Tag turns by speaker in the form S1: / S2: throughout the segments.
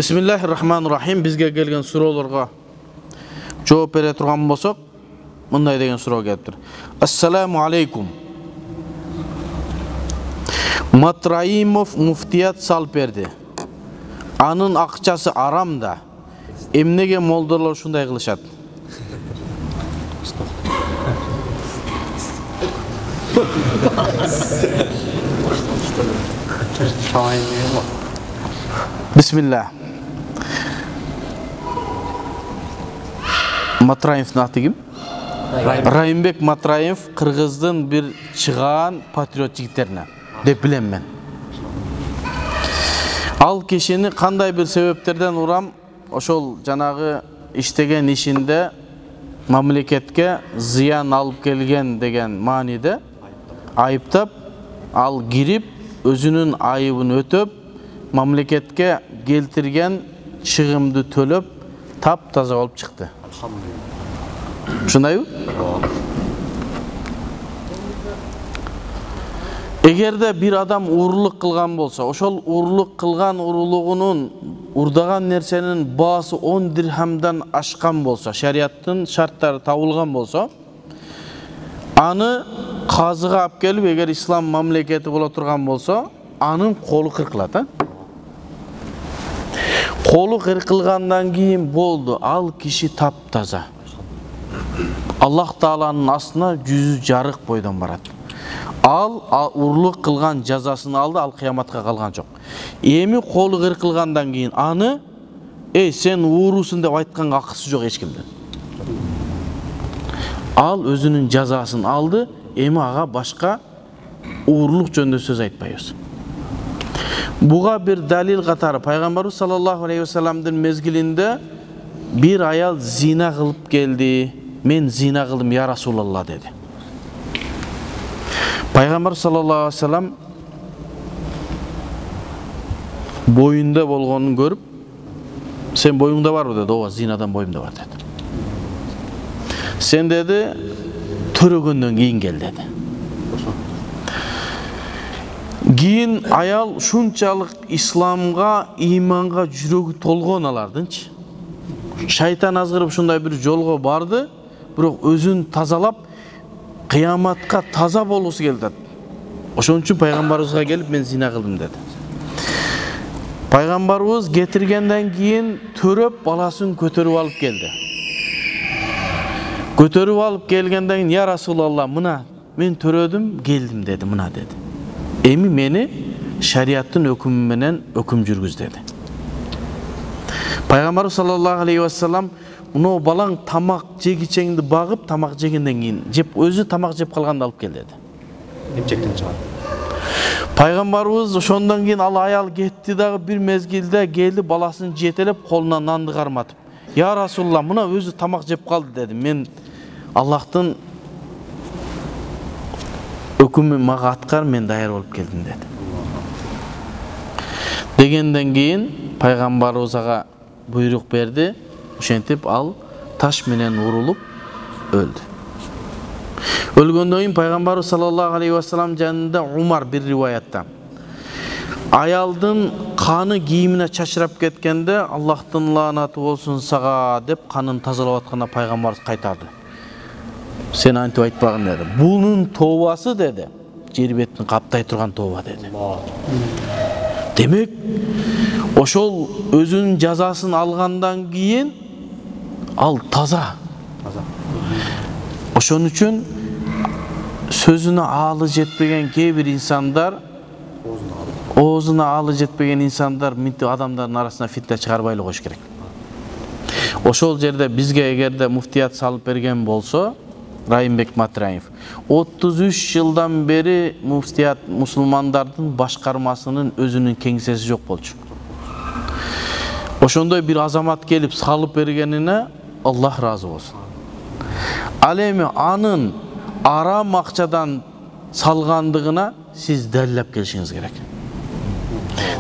S1: Bismillahirrahmanirrahim. Bizge kelgen surolarga жооп бере турган болсок, мындай деген суроо келиптир. Ассаламу алейкум. Матраимов муфтият салып берди. Анын акчасы арам да. Эмнеге молдорлор ушундай кылышат? Bismillah. Матраимовдун аты ким? Райымбек Матраимов Кыргыздын бир чыгаан патриот жигиттеринен деп билем мен. Ал кишини кандай бир себептерден урам ошол жанагы иштеген ишинде мамлекетке зыян алып келген деген мааниде айыптап, ал кирип өзүнүн айыбын өтөп, мамлекетке келтирген чыгымды төлөп, таптаза болуп чыкты. Ушундайбы? Эгерде бир адам уурулук кылган болсо, ошол уурулук кылган уурулугунун урдаган нерсенин баасы 10 дирхамдан ашкан болсо, шариаттын шарттары табылган болсо, аны казыга алып келип, эгер ислам мамлекети боло турган болсо, анын колу кыркылат, Колу кыркылгандан кийин болду, ал киши таптаза. Аллах Тааланын астына жүзү жарык бойдон барат. Ал урлук кылган жазасын алды, ал кыяматка калган жок. Эми колу кыркылгандан кийин аны сен уурусун деп айтканга акысы жок эч кимдин. Ал өзүнүн жазасын алды, эми ага башка уурулук жөнүндө сөз айтпайбыз. Буга бир далил катары Пайгамбарыбыз саллаллаху алейхи ва салламдын мезгилинде бир аял зина кылып келди. Мен зина кылдым я Расулалла деди. Пайгамбар саллаллаху алейхи ва саллам боюнда болгонун көрүп, сен боюңда барбы деди. Ооба, зинадан боюмда бар деди. Сен деди, төрөгөндөн кийин кел деди. Кийин аял шунчалык исламга, иманга жүрөгү толгон алардынчы. Шайтан азгырып ушундай бир жолго барды, бирок өзүн тазалап, кыяматка таза болуусу келди. Ошон үчүн пайгамбарыбызга келип, мен зина кылдым деди. Пайгамбарыбыз кетиргенден кийин төрөп баласын көтөрүп алып келди. Көтөрүп алып келгенден кийин я Расулалла, мына мен төрөдүм, келдим деди, мына деди. Эми мени шариаттын өкүмү менен өкүм жүргүз деди. Пайгамбар саллаллаху алейхи ва саллам мына балаң тамак жегичеңди багып, тамак жегенден кийин жеп, өзү тамак жеп калганда алып кел деди.
S2: Эмчектен чыгат.
S1: Пайгамбарыбыз ошондон кийин ал аял кетти дагы бир мезгилде келди, баласын жетелеп, колуна нанды карматып. Я Расулалла, мына өзү тамак жеп калды деди. Мен Аллахтын өкүмү мага аткар, мен даяр болуп келдим деди. Дегенден кийин пайгамбарыбыз ага буйрук берди. Ошентип ал таш менен урулуп өлдү. Өлгөндөн кийин пайгамбарыбыз саллаллаху алейхи ва саллам жанында Умар бир риваятта аялдын каны кийимине чачырап кеткенде Аллахтын лаанаты болсун сага деп канын тазалап атканда пайгамбарыбыз кайтарды. Сен антип айтпагын деди. Бунун тообасы деди, жер бетин каптай турган тооба деди. Демек, ошол өзүнүн жазасын алгандан кийин ал таза. Ошон үчүн сөзүнө аалы жетпеген кээ бир инсандар, оозуна аалы жетпеген инсандар мынтип адамдардын арасына фитне чыгарбай эле коюш керек. Ошол жерде бизге эгерде муфтият салып берген болсо, Райымбек Матраимов 33 жылдан бери муфтият мусулмандардын башкармасынын өзүнүн кеңсеси жок болчу. Ошондой бир азамат келип салып бергенине Аллах разы болсун. Ал эми анын арам акчадан салгандыгына сиз далилдеп келишиңиз керек.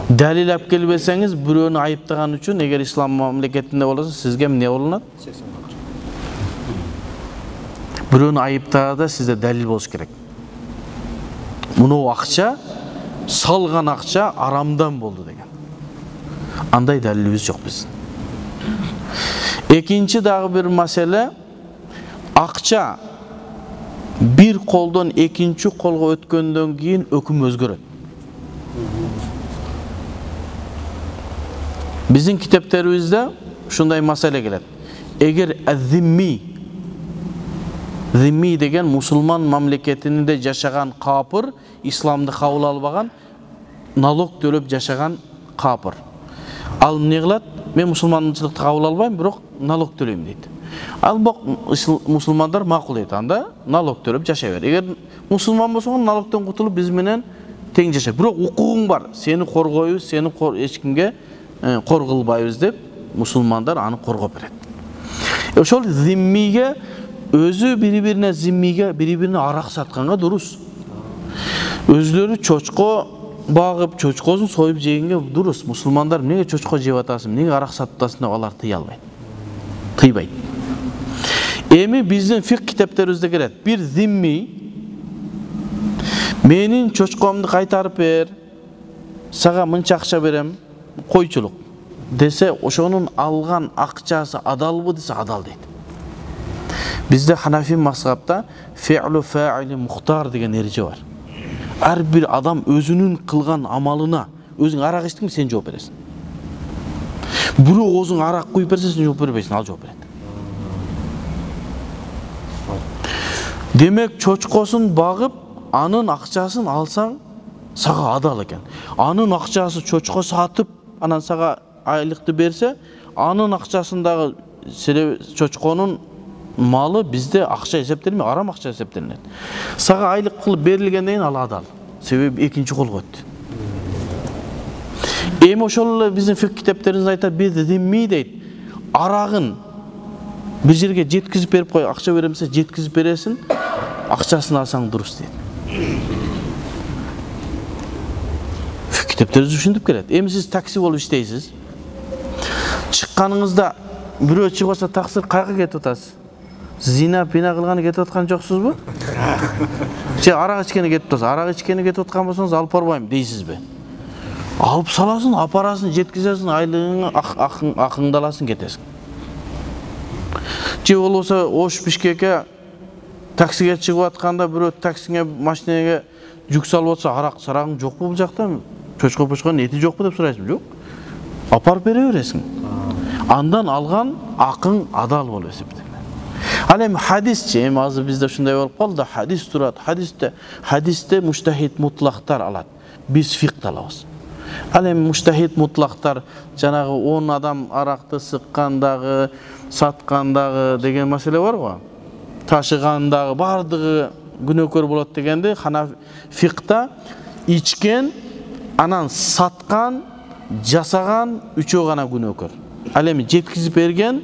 S1: Далилдеп келбесеңиз, бирөөнү айыптаган үчүн, эгер ислам мамлекетинде болсо, сизге эмне болунат? Бирөөнү айыптаада сизде далил болуш керек. Муну акча, салган акча арамдан болду деген. Андай dalilimiz yok bizim. Ekinci dağı bir mesele, akça bir koldan ikinci kolga ötkөндөн кийин өкүм өзгөрөt. Bizim kitaplarımızda şunday mesele gelet. Eğer zimmi degen musulman mamleketinde yaşagan kapır, İslam'da kabul albagan, nalog төлөp yaşagan kapır. Al ne kılat? Men musulmançılıkты kabul albayım, bırak nalog төлөйм deydi. Al bak musulmanlar makul et, anda nalog төлөp yaşayver. Eğer musulman bolsоң nalogdan kutulup biz menen teң yaşay. Bırak hukukun var. Seni korgoyuz, seni ешкимге korgulbayız dep musulmanlar anı korgop berет. Ошол зиммиге өзү бири-бирине зиммиге бири-бирине арак сатканга дурус. Өзлөрү чочко багып, чочкосун союп жегенге дурус. Musulmanlar эмнеге чочко жеп атасың, эмнеге арак сатып атасың деп алар тыя албайт. Тыйбайт. Эми биздин фик китептерибизде келет. Bir zimmi менин чочкомду кайтарып бер, сага мынча акча берем, койчулук десе, ошонун алган акчасы адалбы десе, адал дейт. Bizde Hanafi mazhabda fi'lu fa'ili muhtar деген ereje var. Her bir adam özünün kılgan amalına, özün arak içtin mi sen cevap veresin. Biri özün arak koyup verse sen cevap vermeysin, al cevap veret. Demek çoçkosun bağıp, anın akçasını alsan, sağa adal eken. Anın akçası çoçko satıp, anan sağa aylıktı berse, anın akçasındağı çoçkonun malı bizde akça eseplenmiyor, aram akça eseplenir. Sağa aylık kılıp berilgenden al adal. Sebebi ikinci kol götü. Emi oşolla bizim fıkh kitaplarımızda aytar, bir de zimmi deydi. Arağın bir жерге жеткизип берип koy, akça veremse жеткизип beresin, akçasını alsan durus deydi. Fıkh kitaplarımızı düşündüp geledi. Emi siz taksi olup işteysiz. Çıkkanınızda biri çıkıp olsa taksir kayga ketip otasız. Zina, pina kılganı ketip otkan joksuz bu? Arak içkeni ketip otası. Arak içkeni ketip otkan bolsanız alıp barbayım deysiz be. Alıp salasın, aparasın, жеткизесин, aylığını akыңdalasın, ketesin. Же болбосо Ош Бишкекке таксиге чыгып атканда бирөө таксиңе, машинеге жүк салып атса, арак сарагың жокпу бул жакта? Чочко-почконун эти жокпу деп сурайсың? Жок. Апарып бере бересиң. Андан алган акың адал болуп эсептелет. Ал эми хадисчи, эми азыр бизде ушундай болуп калды, хадис турат. Хадисте муштахид мутлактар алат. Биз фикт алабыз. Ал эми муштахид мутлактар жанагы 10 адам аракты сыккандагы, саткандагы деген маселе бар го. Ташыгандагы бардыгы күнөөкөр болот дегенде, фикта ичкен, анан саткан, жасаган үчөө гана күнөөкөр. Ал эми жеткизип берген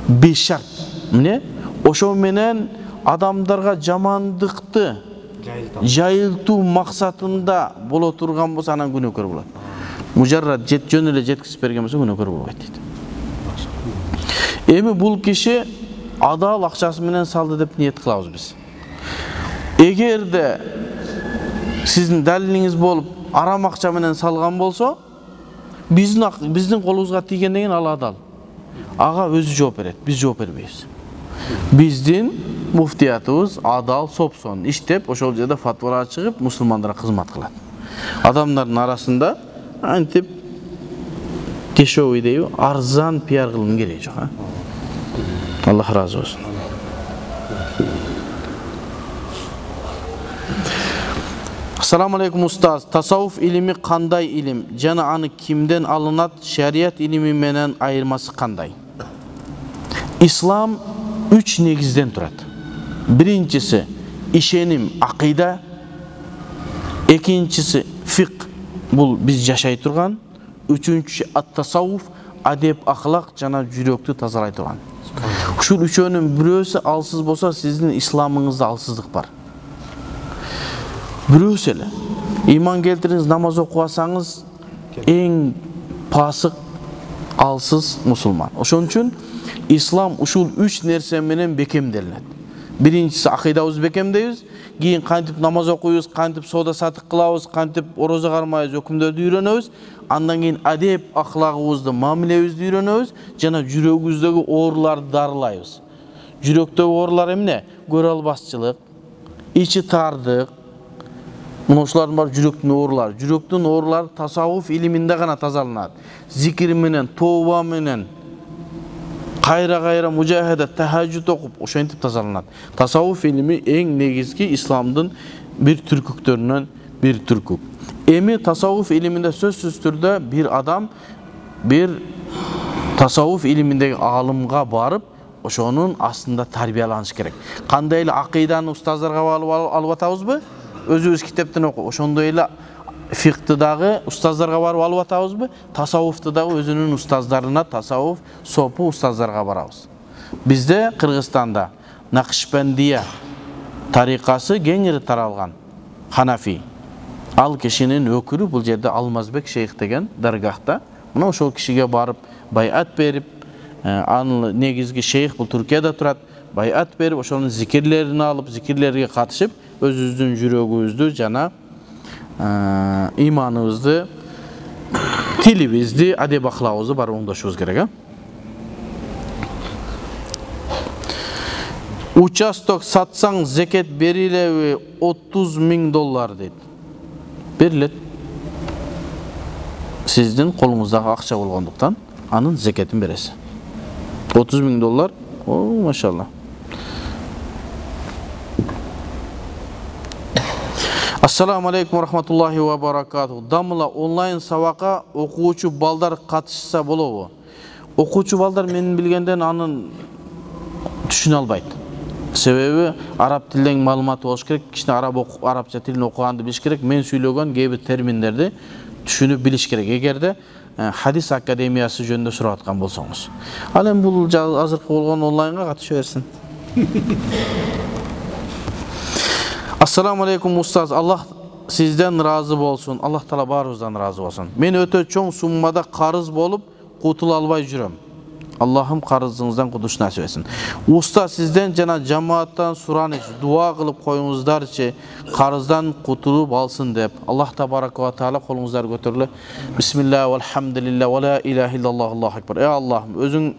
S1: 5 шарт. Эмне? Ошо менен адамдарга жамандыкты жайылтуу максатында боло турган болсо анан күнөөкөр болот. Мужаррат жөн эле жеткизип берген болсо күнөөкөр болбойт дейт. Эми бул киши адал акчасы менен салды деп ниет кылабыз биз. Эгерде сиздин далилиңиз болуп арам акча менен салган болсо, биздин колубузга тийгенден кийин ал адал. Ага өзү жооп берет, биз жооп бербейбиз. Биздин муфтиятыбыз адал сопсон иштеп, ошол жерде фатвалар чыгып, мусулмандарга кызмат кылат. Адамдардын арасында антип дешевый дейби, арзан пиар кылган кереги жок. Аллах разы болсун. Assalamu alaikum ustaz. Tasavvuf ilimi qanday ilim? Jana аны kimden alınat? Şeriat ilimi menen ayırması qanday? İslam 3 negizden turadi. Birincisi işenim, aqida. Ikincisi fiqh, bul biz yaşay turgan. Üçüncüsü at-tasavvuf, adep, axlaq jana жүрөктү тазалай турган. Ушул үчөөнүн бирөөсү алсыз болсо, сиздин исламыңызда алсыздык бар. Бирөөсү эле иман келтириңиз, намаз окубасаңыз, эң пасык, алсыз мусулман. Ошон үчүн ислам ушул 3 нерсе менен бекемделет. Биринчиси акыйдабызды бекемдейбиз, кийин кантип намаз окуйбуз, кантип соода сатык кылабыз, кантип орозо кармайбыз, өкүмдөрдү үйрөнөбүз. андан кийин адеп аклагыбызды, мамилебизди үйрөнөбүз, жана жүрөгүбүздөгү ооруларды дарылайбыз. Жүрөктөгү оорулар эмне? Көрө албастчылык, ичи тардык. Мына ушулардын баары жүрөктүн оорулары. Жүрөктүн оорулары тасаввуф илиминде гана тазаланат. Зикир менен, тооба менен, кайра мужахада, тахажжуд окуп, ошентип тазаланат. Тасаввуф илими эң негизги исламдын бир түркүктөрүнөн бир түркүк. Эми тасаввуф илиминде сөзсүз түрдө бир адам бир тасаввуф илиминдеги алымга барып, ошонун астында тарбияланыш керек. Кандай эле акыйданы устаздарга алып атабызбы? Өзүбүз китептен окуп, ошондой эле фикты дагы устаздарга барып алып атабызбы? Тасаввуфты дагы өзүнүн устаздарына, тасаввуф сопу устаздарга барабыз. Бизде Кыргызстанда Накшбандия тарикасы кеңири таралган, Ханафи. Ал кишинин өкүлү бул жерде Алмазбек шейх деген даргахта. Мына ошол кишиге барып байат берип, анын негизги шейх бул Түркияда турат, байат берип, ошонун зикирлерин алып, зикирлерге катышып, өзүбүздүн жүрөгүбүздү жана иманыбызды, тилибизди, адеп аклагыбызды барып оңдошубуз керек. Участок сатсаң зекет берилеби? $30,000 дейт. Берилет. Сиздин колуңуздагы акча болгондуктан анын зекетин бересиз. $30,000. О, машалла. Ассаламу алейкум рахматуллахи ва баракатуху. Дамыла онлайн сабакка окуучу балдар катышса болобу? Окуучу балдар менин билгенден анын түшүнө албайт. Себеби араб тилден маалымат болуш керек, кичине арабча тилин окуганды билиш керек, мен сүйлөгөн кээ бир терминдерди түшүнүп билиш керек. Эгерде хадис академиясы жөнүндө сурап аткан болсоңуз. Ал эми бул азыркы болгон онлайнга катыша берсин. Ассаламу алейкум устаз, Аллах сизден разы болсун. Аллах таала баарыбыздан разы болсун. Мен өтө чоң суммада карыз болуп, кутула албай жүрөм. Аллахым карызыңыздан кутуш насип этсин. Уста сизден жана жамааттан сураныч, дуа кылып коюңуздарчы, карыздан кутулуп алсын деп. Аллах табарака ва таала колуңуздар көтөрүлө. Бисмилlah ва алхамдулилlah ва ла илаха иллаллах, Аллаху акбар. Аллахым, өзүң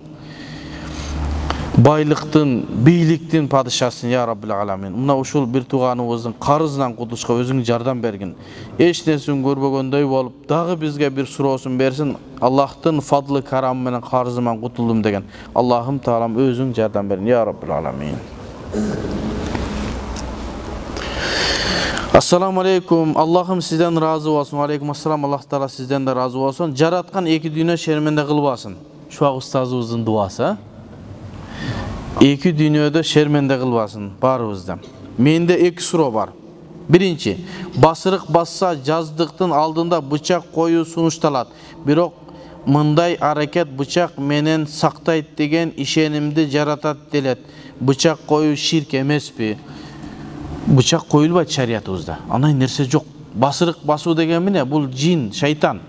S1: байлыктын, бийликтин падышасың, я Раббил аламин. Мына ушул бир тууганыбыздын карызынан кутушка өзүң жардам бергин. Эч нерсени көрбөгөндөй болуп, дагы бизге бир суроосун берсин. Аллахтын фадлы карамы менен карызыман кутулдум деген. Аллахым таалам өзүң жардам берин, я Раббил аламин. Ассаламу алейкум. Аллахым сизден разы болсун. Алейкум ассалам. Аллах таала сизден да разы болсун. Жараткан эки дүйнө шерменде кылбасын. Шуак устазыбыздын дуасы. Эки дүйнөдө шерменде кылбасын баарыбызда. Менде эки суроо бар. Биринчи, басырык басса жаздыктын алдында бычак коюу сунушталат. Бирок мындай аракет бычак менен сактайт деген ишенимди жаратат делет. Бычак коюу ширк эмеспи? Бычак коюлбайт шариятыбызда. Анай нерсе жок. Басырык басуу деген эмне? Бул жин, шайтан.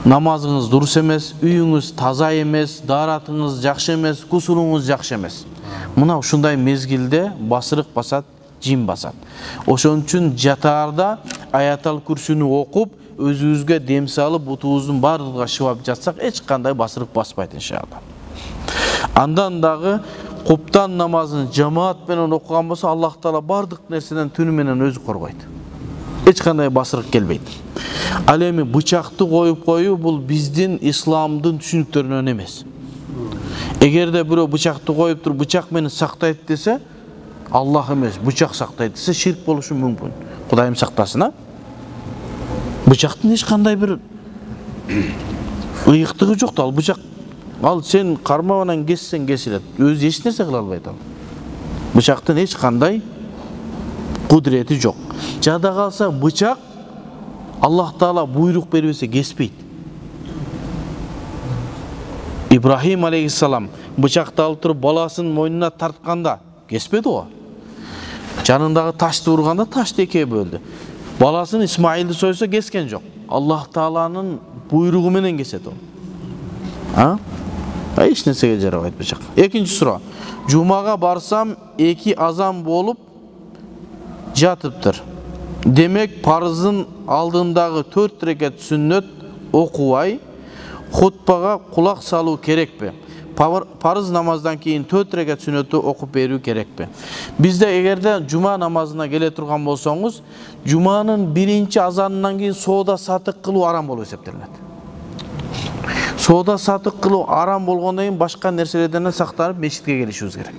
S1: Намазыңыз дурус эмес, үйүңүз таза эмес, дааратыңыз жакшы эмес, кусуруңуз жакшы эмес. Мына ушундай мезгилде басырык басат, жин басат. Ошон үчүн жатаарда аятал күрсүнү окуп, өзүбүзгө дем салып, бутубуздун баардыгына шыбап жатсак, эч кандай басырык баспайт иншалла. Андан дагы куптан намазын жамаат менен окуган болсо, Аллах таала баардык нерседен түнү менен өзү коргойт. Эч кандай басырык келбейт. Ал эми бычакты коюп коюу бул биздин исламдын түшүнүктөрүнөн эмес. Эгерде бирөө бычакты коюп туруп бычак мени сактайт десе, Аллах эмес, бычак сактайт десе ширк болушу мүмкүн. Кудайым сактасын, а? Бычактын эч кандай бир ыйыктыгы жок да, ал бычак. Ал сен карма менен кессең кесилет. Өзү эч нерсе кыла албайт ал. Бычактын эч кандай кудурети жок. Жада калса бычак Аллах таала буйрук бербесе кеспейт. Ибрахим алейхиссалам бычакты алып туруп баласынын мойнуна тартканда кеспеди го. Жанындагы ташты урганда ташты экиге бөлдү. Баласын Исмаилди сойсо кескен жок. Аллах тааланын буйругу менен кесет ол. Эч нерсеге жарабайт бычак. Экинчи суроо. Жумага барсам эки азан болуп жатыптыр. Демек парыздын алдындагы 4 рекет сүннөт окубай хутбага кулак салуу керекпи? Парыз намаздан кийин 4 рекат сүннөттү окуп берүү керекпи? Бизде эгерде жума намазына келе турган болсоңуз, жуманын биринчи азанынан кийин соода сатык кылуу арам болуп эсептелет. Соода сатык кылуу арам болгондон кийин башка нерселерден сактанып мечитке келишибиз керек.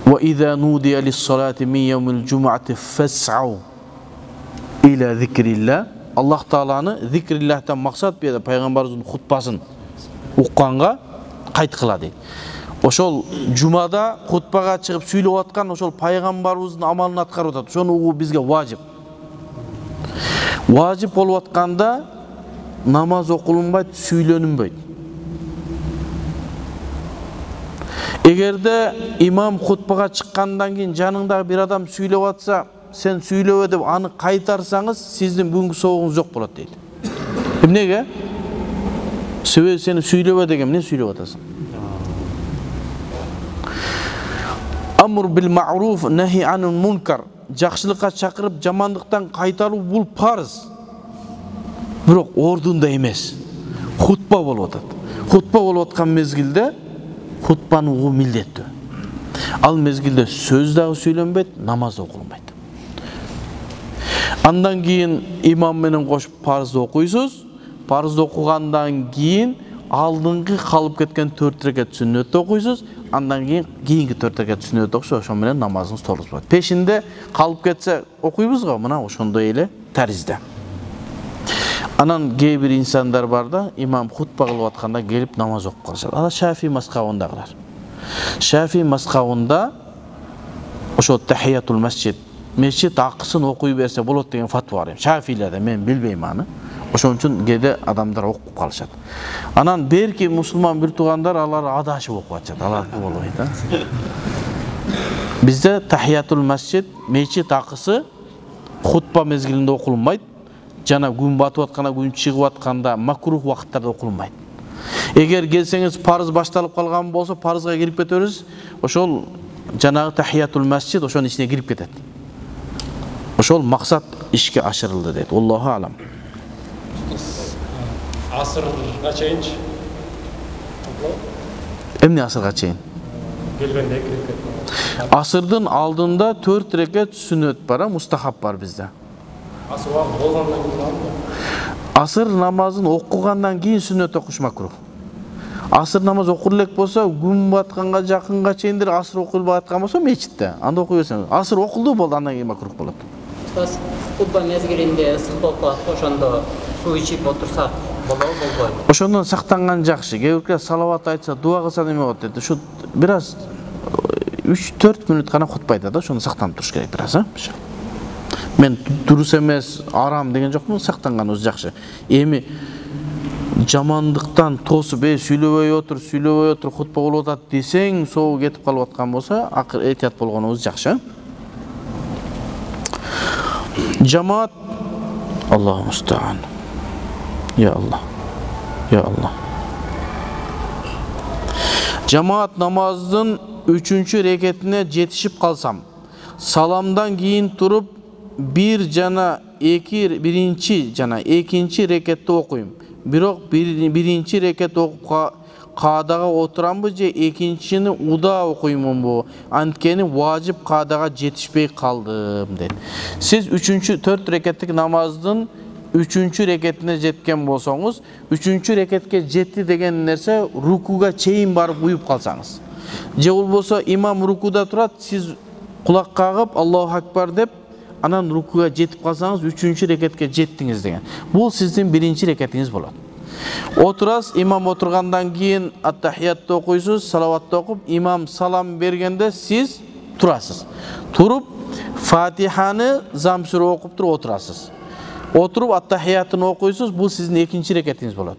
S1: Wa idha nudiya lis-salati min yawmil jum'ati fas'au ila zikrillah. Allah Taala'nı zikrillah'tan maksat bir Peygamberimizin hutbasın uqqanга qaytkıla deydi. Oşol jumada hutbaga çıkıp süylep atkan oşol Peygamberimizin amalını atkarıp atат. Şonu uğu bizge vacip. Vacip olup atkanda namaz okulunbaydı, süylönünbeydi. Egerde imam hutbaga çıkkandan keyin janыңдағы bir adam süylep atsa, sen süylöp edip anı kaytarsanız sizdin bugünkü soğuğunuz yok bolat deydi. Emnege? Sebep seni süylöp edegem, ne süylöp atasın? Amr bil ma'ruf nahi anil munkar. Жақшылыққа чакырып жамандыктан кайтаруу бул парыз. Бирок ордунда эмес. Хутба болуп атат. Хутба болуп аткан мезгилде хутбаны угуу милдеттүү. Ал мезгилде сөз дагы сүйлөнбөйт, намаз окулунбайт. Андан кийин имам менен кошуп парыз окуйсуз. Парыз окугандан кийин алдыңкы калып кеткен 4 рекат сүннөт окуйсуз. Андан кийинки 4 рекат сүннөт окуйсуз, ошон менен намазыңыз толук болот. Пешинде калып кетсе окуйбуз го, мына ошондой эле таризде. Анан кээ бир инсандар бар да, имам хутба кылып атканда келип намаз окуп калышат. Ала Шафи мазхабындагылар. Шафи мазхабында ошо тахиятул масжид, мечит акысын окуй берсе болот деген фатва бар. Шафилерде мен билбейм аны. Ошон үчүн кээде адамдар окуп калышат. Анан берки мусулман бир туугандар алар адашып окуп атышат. Алар болбойт да. Бизде тахиятул масжид, мечит акысы хутба мезгилинде окулунбайт. Жана күн батып атканда, күн чыгып атканда макрух убакыттарда окулунбайт. Эгер келсеңиз парыз башталып калган болсо, парызга кирип кетөбүз. Ошол жанагы тахиятул масжид ошонун ичине кирип кетет. Ошол максат ишке ашырылды дейт. Аллаху алам.
S2: Асырга чейинчи.
S1: Эмне асырга чейин?
S2: Келгенде кирип кетти.
S1: Асырдын алдында 4 рекат сүннөт бар, мустахаб бар бизде.
S2: Асыр болгондон кийин
S1: Асыр намазын окугандан кийин сүннөт окуш макрух. Асыр намаз окулуп элек болсо, күн батканга жакынга чейиндир асыр окулбай аткан болсо мечитте. Анда окуй берсең, асыр окулду болду, андан кийин макрух болот.
S3: Устаз, хутба мезгилинде ысык болуп калат, ошондо суу ичип отурсак болобу, болбойбу?
S1: Ошондон сактанган жакшы. Кээ бирке салават айтса, дуа кылса неме болот дейт. Ушу бир аз 3-4 мүнөт гана хутба айтат да, ошону сактанып туруш керек бир аз, Мен дурус эмес, арам деген жокмун, сактанганыбыз жакшы. Эми жамандыктан тосуп, сүйлөбөй отур, хутба болуп атат десең, соол кетип калып аткан болсо, акыр этият болгонубуз жакшы. Жамаат Аллаху мустаан. Я Аллах. Я Аллах. Жамаат намаздын 3-чү рекетине жетишип калсам, саламдан кийин туруп биринчи жана экинчи рекетти окуйм. Бирок биринчи рекет окуп каадага отурамбы же экинчини уда окуймунбу? Анткени важип каадага жетишпей калдым дейт. Сиз 4 рекеттик намаздын 3-чү рекетине жеткен болсоңуз, 3-чү рекетке жетти деген нерсе рукуга чейин барып уюп калсаңыз. Же болбосо имам рукуда турат, сиз кулак кагып Аллаху акбар деп анан рукуга жетип калсаңыз 3-чү рекетке жеттиңиз деген. Бул сиздин биринчи рекетиңиз болот. Отурас, имам отургандан кийин ат-тахиятты окуйсуз, салаватты окуп, имам салам бергенде сиз турасыз. Туруп, Фатиханы замсүрө окуп туруп отурасыз. Отуруп ат-тахиятын окуйсуз, бул сиздин экинчи рекетиңиз болот.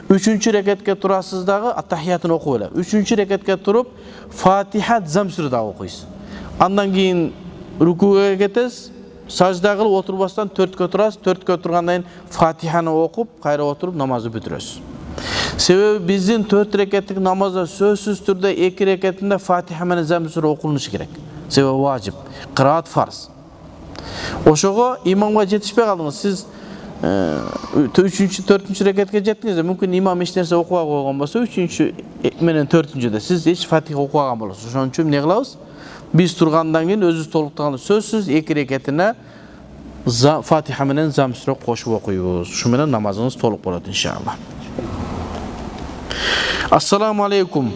S1: 3-чү рекетке турасыз дагы ат-тахиятын окуп эле. 3-чү рекетке туруп, Фатиха замсүрө дагы окуйсуз. Андан кийин рукуга кетесиз. Сажда кылып отурбастан 4кө турасыз, 4кө тургандан кийин Фатиханы окуп, кайра отуруп намазды бүтүрөсүз. Себеби биздин 4 рекеттик намазда сөзсүз түрдө 2 рекетинде Фатиха менен замсүрө окулушу керек. Себеби важип, кыраат фарз. Ошого имамга жетишпей калдыңыз. Сиз 3-4 рекетке жеттиңиз. Мүмкүн имам эч нерсе окуа койгон болсо 3 менен 4-дө сиз эч фатиха окуган болосуз. Ошон үчүн эмне кылабыз? Биз тургандан кийин өзүбүз толуктаган сөзсүз 2 рекетине фатиха менен зам сүрө кошуп окуйбуз. Ушу менен намазыңыз толук болот иншалла. Ассаламу алейкум.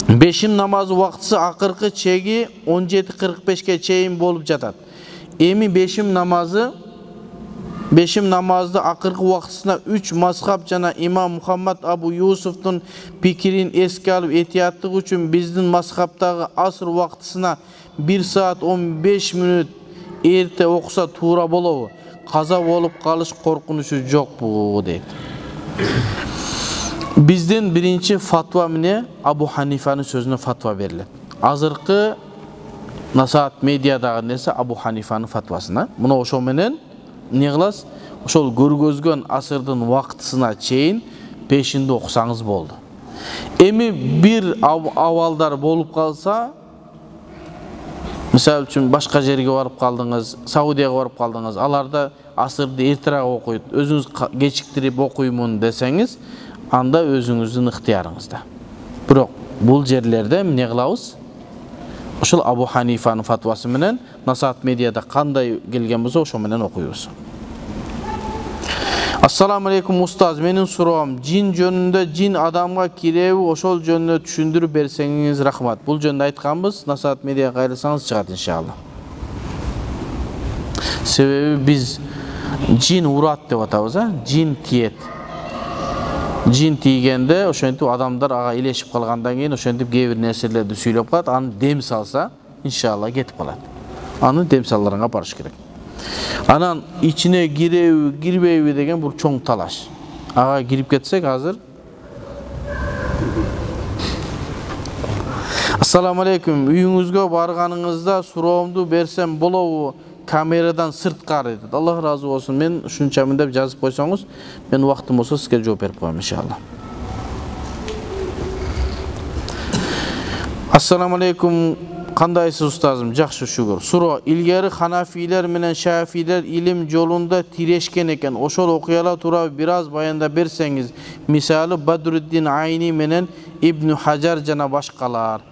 S1: Бешим намазы вактысы акыркы чеги 17:45ке чейин болуп жатат. Эми бешим намазды акыркы вактысына 3 мазхаб жана имам Мухаммад Абу Юсуфтун пикирин эске алып этияттык үчүн биздин мазхабтагы аср вактысына 1 саат 15 мүнөт эрте окуса туура болобу? Каза болуп калыш коркунучу жокпу дейт. Биздин биринчи фатва эмне? Абу Ханифанын сөзүнө фатва берилет. Азыркы Насаат медиадагы нерсе Абу Ханифанын фатвасына. Муну ошол менен эмне кыласыз? Ошол көргөзгөн асырдын вактысына чейин пешинди окусаңыз болду. Эми бир абалдар болуп калса, мисалы үчүн башка жерге барып калдыңыз, Саудияга барып калдыңыз, аларда асырды эртерээк окуйт, өзүңүз кечиктирип окуймун десеңиз, анда өзүңүздүн ыктыярыңызда. Бирок бул жерлерде эмне кылабыз? Ошол Абу Ханифанын фатвасы менен Насаат медиада кандай келген болсо ошо менен окуйбуз. Ассаламу алейкум устаз, менин суроом, жин жөнүндө жин адамга киреби, ошол жөнүндө түшүндүрүп берсеңиз рахмат. Бул жөнүндө айтканбыз, Насаат медиага кайрылсаңыз чыгат иншалла. Себеби биз жин урат деп атабыз, жин тиет. Жин тийгенде ошентип адамдар ага илешип калгандан кийин ошентип кээ бир нерселерди сүйлөп калат, аны дем салса, иншалла кетип калат. Аны дем салларга барыш керек. Анан ичине киреби, кирбейби деген бул чоң талаш. Ага кирип кетсек азыр. Ассаламу алейкум. Үйүңүзгө барганыңызда суроомду берсем болобу? Камерадан сырткары дейт. Аллах разы болсун. Мен ушунчамын деп жазып койсоңуз, мен убактым болсо сизге жооп берип коем иншалла. Ассаламу алейкум. Кандайсыз устазым? Жакшы шүгүр. Суроо: илгери ханафилер менен шафилер илим жолунда тирешкен экен. Ошол окуялар тууралуу бир аз баяндап берсеңиз. Мисалы Бадруддин Айни менен Ибн Хажар жана башкалар.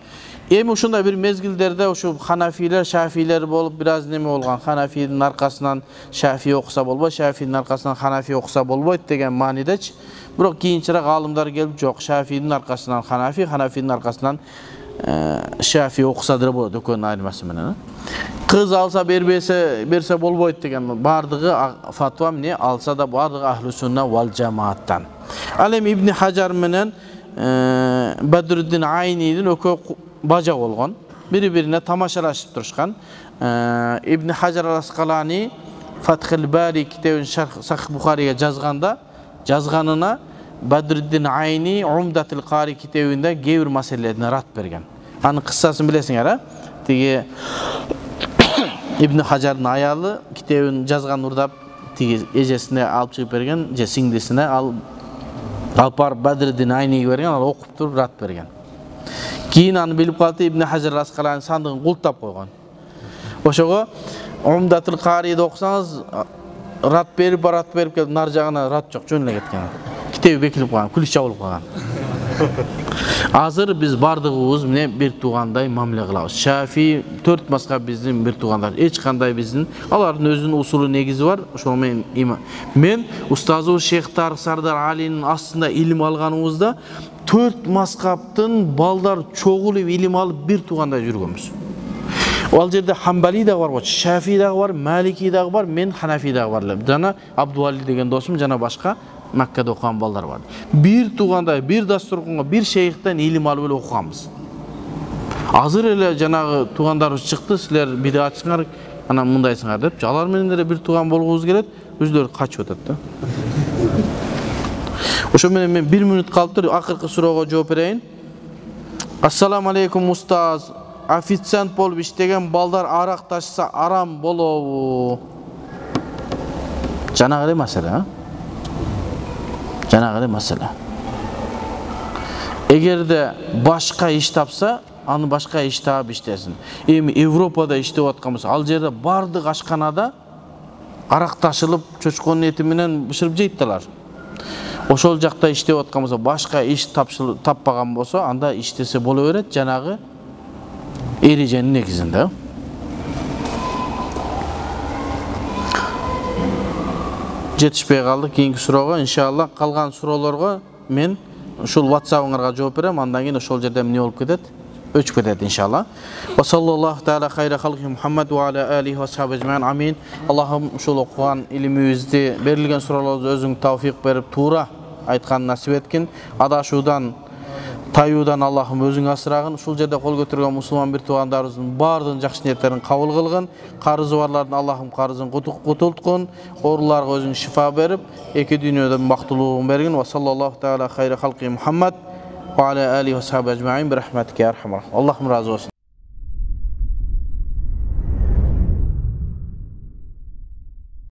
S1: Эми ушундай бир мезгилдерде ушу ханафилер, шафилер болуп бир аз неме болгон. Ханафинин аркасынан шафи окуса болбойт, шафинин аркасынан ханафи окуса болбойт деген маанидечи. Бирок кийинчерээк аалымдар келип, жок, шафинин аркасынан ханафи, ханафинин аркасынан шафи окусадыр болот, экөөнүн айырмасы менен. Кыз алса берсе болбойт деген бардыгы фатва эмне? Алса да бардыгы ахлу сунна вал жамааттан. Ал эми Ибн Хажар менен Бадруддин Айнидин экөө бажа болгон. Бири-бирине тамашалашып турушкан. Ибн Хажар ал-Аскалани Фатхул Бари китебин Сахих Бухариге жазганына Бадруддин Айни Умдатул Кари китебинде кээ бир маселелерине рат берген. Анын кыссасын билесиңер, тиги Ибн Хажардын аялы китебин жазган урдап тиги эжесине алып чыгып берген, же сиңдисине алып барып Бадруддин Айниге берген, ал окуп туруп рат берген. Кийин аны билип калды, Ибн Хажар ал-Аскалани сандыгын култап койгон. Ошого Умдатул Кариди окусаңыз, рат берип келип нар жагына рат жок, жөн эле кеткен. Китеби бекилип калган, күлүш жабылып калган. Азыр биз бардыгыбыз эмне бир туугандай мамиле кылабыз. Шафи 4 мазхаб биздин бир туугандар. Эч кандай биздин алардын өзүнүн усулу негизи бар. Ошол менен мен устазыбыз Шейх Тарык Сардар Алинин астында илим алганыбызда 4 мазхабтын балдар чогулуп илим алып бир туугандай жүргөнбүз. Ал жерде Хамбали да бар, Шафи да бар, Малики да бар, мен Ханафи да бар. Жана Абдуали деген досум жана башка Маккада окуган балдар бар. Бир туугандай, бир дастуркунга, бир шейхтен илим алып эле окуганбыз. Азыр эле жанагы туугандарыбыз чыкты, силер бидатчыңар, анан мындайсыңар деп, алар менен эле бир тууган болгубуз келет, өзүлөрү качып атат да. Ошо менен мен 1 мүнөт калыптыр, акыркы суроого жооп берейин. Ассаламу алейкум устаз. Официант болуп иштеген балдар арак ташса арам болобу? Жанагы маселе, Жанагы маселе. Эгерде башка иш тапса, аны башка иш таап иштесин. Эми Европада иштеп атканбыз, ал жерде бардык ашканада арак ташылып, чочконун эти менен бышырып жейттилар. Ошол жакта иштеп атканбыз, башка иш таппаган болсо, анда иштесе боло берет, жанагы эреженин негизинде. Жетишпей калды, кийинки суроого, иншалла калган суроолорго мен ушул WhatsApp-ыңарга жооп берем, андан кийин ошол жерде эмне болуп кетет? Өчүп кетет иншалла. Ва саллаллаху таала хайра халқи Мухаммад ва аля алихи ва сахаби ажмаин. Амин. Аллахым ушул окуган илимибизди, берилген суроолорду өзүң тавфик берип, туура айткан насип эткин. Адашуудан, таюудан Аллахым өзүң асырагын. Ушул жерде кол көтөргөн мусулман бир туугандарыбыздын баардыгын жакшы ниеттерин кабыл кылгын. Карызы барлардын Аллахым карызын кутулткун. Ооруларга өзүң шифа берип, эки дүйнөдө бактылуулугун бергин. Ва саллаллаху таала хайра халқи Мухаммад ва аля алихи ва сахаби ажмаин. Бирахматика я архамар. Аллахым разы болсун.